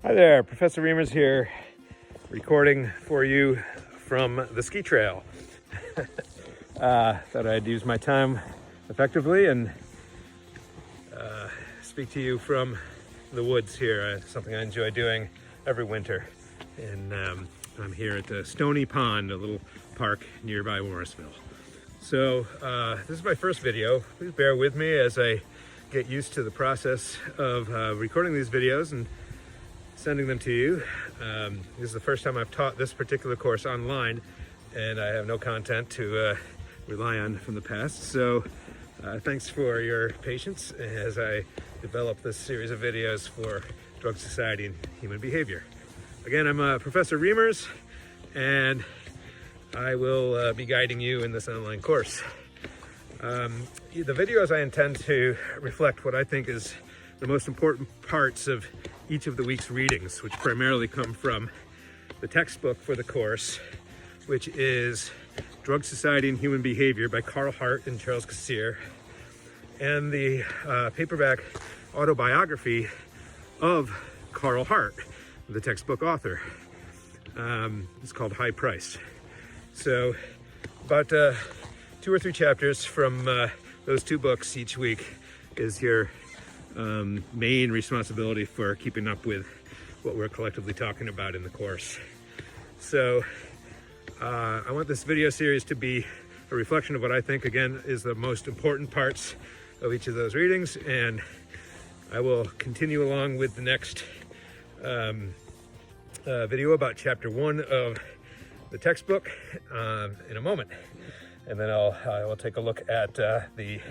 Hi there, Professor Reimers here, recording for you from the ski trail. Thought I'd use my time effectively and speak to you from the woods here, something I enjoy doing every winter. And I'm here at the Stony Pond, a little park nearby Morrisville. So this is my first video. Please bear with me as I get used to the process of recording these videos and sending them to you. This is the first time I've taught this particular course online, and I have no content to rely on from the past. So thanks for your patience as I develop this series of videos for Drug Society and Human Behavior. Again, I'm Professor Reimers, and I will be guiding you in this online course. The videos I intend to reflect what I think is the most important parts of each of the week's readings, which primarily come from the textbook for the course, which is Drug Society and Human Behavior by Carl Hart and Charles Cassier, and the paperback autobiography of Carl Hart, the textbook author. It's called High Price. So about 2 or 3 chapters from those 2 books each week is your main responsibility for keeping up with what we're collectively talking about in the course. So I want this video series to be a reflection of what I think, again, is the most important parts of each of those readings, and I will continue along with the next video about chapter 1 of the textbook in a moment, and then I will take a look at the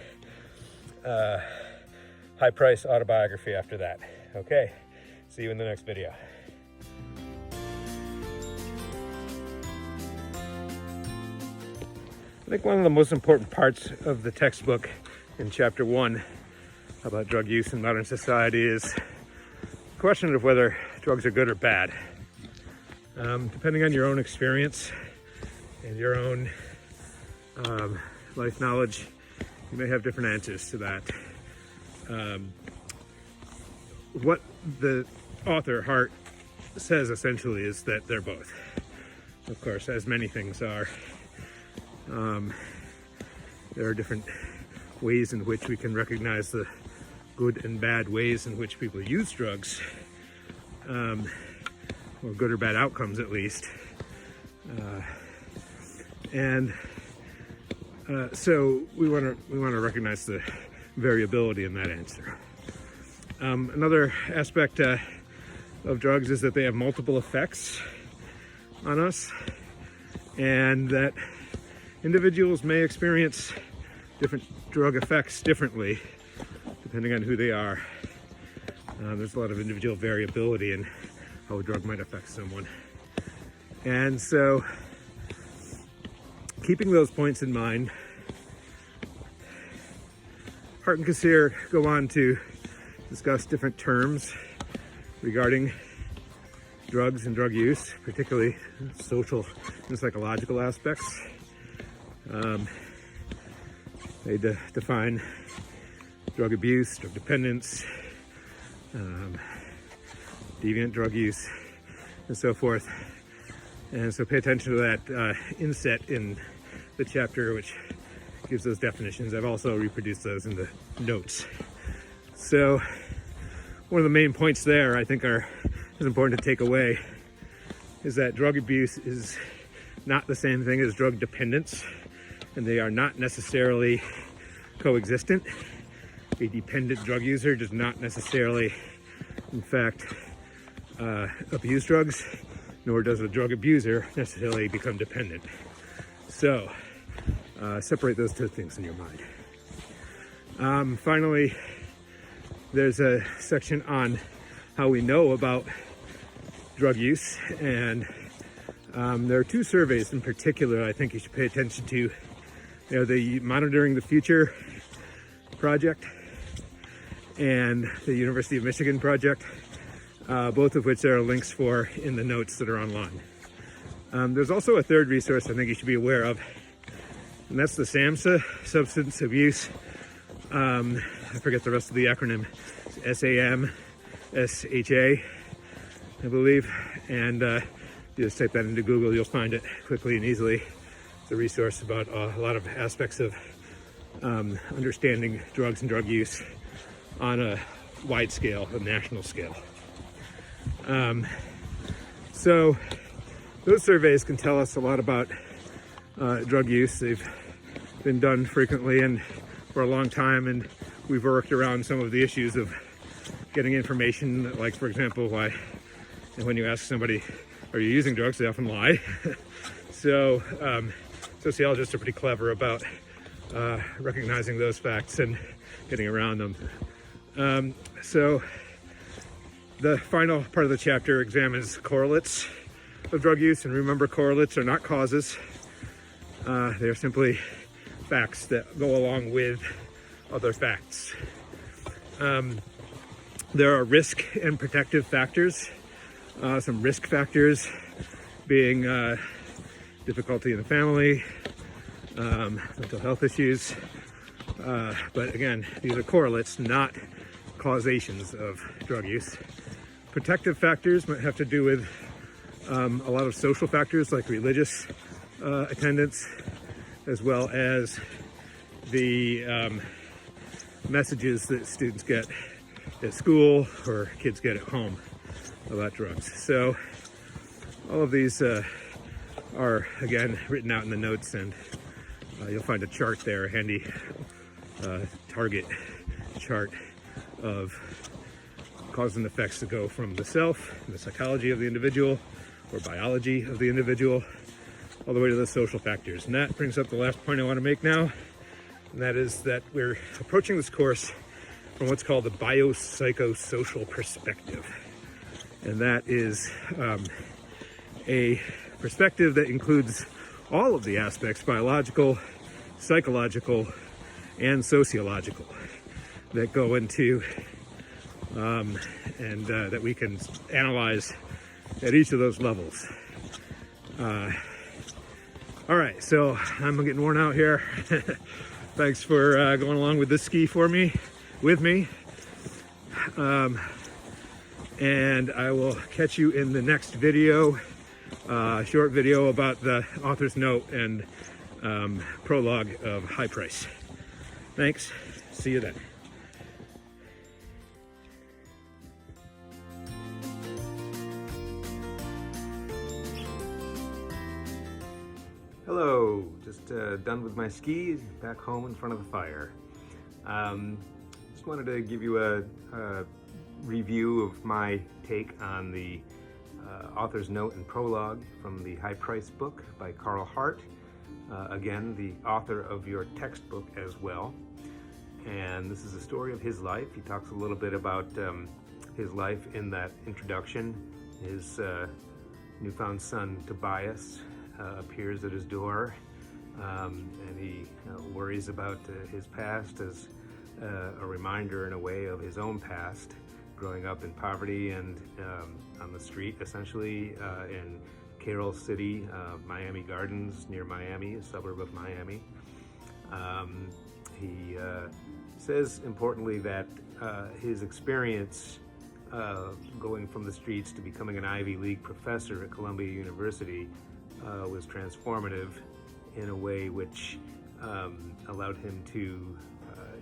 High Price autobiography after that. Okay, see you in the next video. I think one of the most important parts of the textbook in chapter 1 about drug use in modern society is the question of whether drugs are good or bad. Depending on your own experience and your own life knowledge, you may have different answers to that. What the author, Hart, says essentially is that they're both. Of course, as many things are. There are different ways in which we can recognize the good and bad ways in which people use drugs, or good or bad outcomes at least. So we want to recognize the variability in that answer. Another aspect of drugs is that they have multiple effects on us, and that individuals may experience different drug effects differently depending on who they are. There's a lot of individual variability in how a drug might affect someone. And so, keeping those points in mind, Hart and Cassier go on to discuss different terms regarding drugs and drug use, particularly social and psychological aspects. They define drug abuse, drug dependence, deviant drug use, and so forth. And so pay attention to that inset in the chapter, which gives those definitions. I've also reproduced those in the notes. So one of the main points there I think is important to take away is that drug abuse is not the same thing as drug dependence, and they are not necessarily coexistent. A dependent drug user does not necessarily, in fact, abuse drugs, nor does a drug abuser necessarily become dependent. So separate those 2 things in your mind. Finally, there's a section on how we know about drug use, and there are 2 surveys in particular I think you should pay attention to. The Monitoring the Future project and the University of Michigan project, both of which there are links for in the notes that are online. There's also a 3rd resource I think you should be aware of, and that's the SAMHSA, Substance Abuse. I forget the rest of the acronym. SAMSHA I believe, and you just type that into Google, you'll find it quickly and easily. It's a resource about a lot of aspects of understanding drugs and drug use on a wide scale, a national scale. So those surveys can tell us a lot about drug use. They've been done frequently and for a long time, and we've worked around some of the issues of getting information, like, for example, why when you ask somebody, are you using drugs, they often lie. So sociologists are pretty clever about recognizing those facts and getting around them. So the final part of the chapter examines correlates of drug use, and remember, correlates are not causes. They're simply facts that go along with other facts. There are risk and protective factors. Some risk factors being difficulty in the family, mental health issues. But again, these are correlates, not causations of drug use. Protective factors might have to do with a lot of social factors like religious attendance, as well as the messages that students get at school or kids get at home about drugs. So all of these are, again, written out in the notes, and you'll find a chart there, a handy target chart of cause and effects that go from the self, the psychology of the individual, or biology of the individual, all the way to the social factors. And that brings up the last point I want to make now, and that is that we're approaching this course from what's called the biopsychosocial perspective. And that is a perspective that includes all of the aspects, biological, psychological, and sociological, that go into and that we can analyze at each of those levels. All right, so I'm getting worn out here. Thanks for going along with this ski with me. And I will catch you in the next video, short video about the author's note and prologue of High Price. Thanks. See you then. Hello, just done with my ski, back home in front of the fire. Just wanted to give you a review of my take on the author's note and prologue from the High Price book by Carl Hart. Again, the author of your textbook as well. And this is a story of his life. He talks a little bit about his life in that introduction. His newfound son Tobias appears at his door, and he worries about his past as a reminder in a way of his own past, growing up in poverty and on the street, essentially, in Carroll City, Miami Gardens, near Miami, a suburb of Miami. He says, importantly, that his experience going from the streets to becoming an Ivy League professor at Columbia University was transformative in a way which allowed him to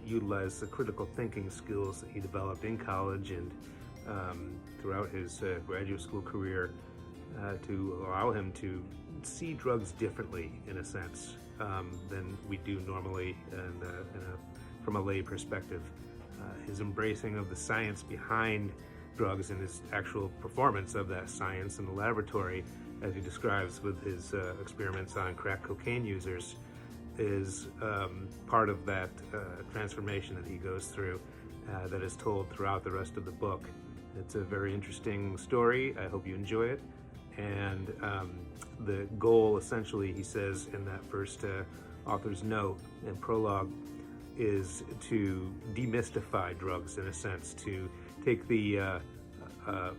utilize the critical thinking skills that he developed in college and throughout his graduate school career to allow him to see drugs differently, in a sense, than we do normally and from a lay perspective. His embracing of the science behind drugs and his actual performance of that science in the laboratory, as he describes with his experiments on crack cocaine users, is part of that transformation that he goes through that is told throughout the rest of the book. It's a very interesting story. I hope you enjoy it. And the goal, essentially, he says in that first author's note and prologue, is to demystify drugs, in a sense, to take the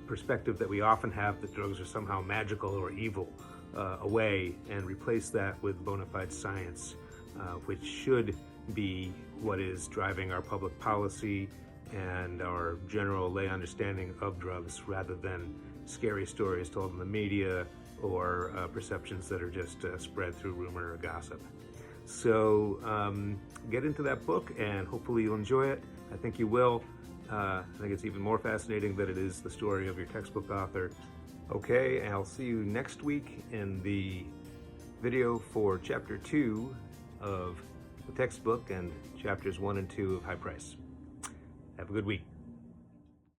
perspective that we often have that drugs are somehow magical or evil away and replace that with bona fide science, which should be what is driving our public policy and our general lay understanding of drugs rather than scary stories told in the media or perceptions that are just spread through rumor or gossip. So get into that book and hopefully you'll enjoy it. I think you will. I think it's even more fascinating that it is the story of your textbook author. Okay, and I'll see you next week in the video for chapter 2 of the textbook and chapters 1 and 2 of High Price. Have a good week.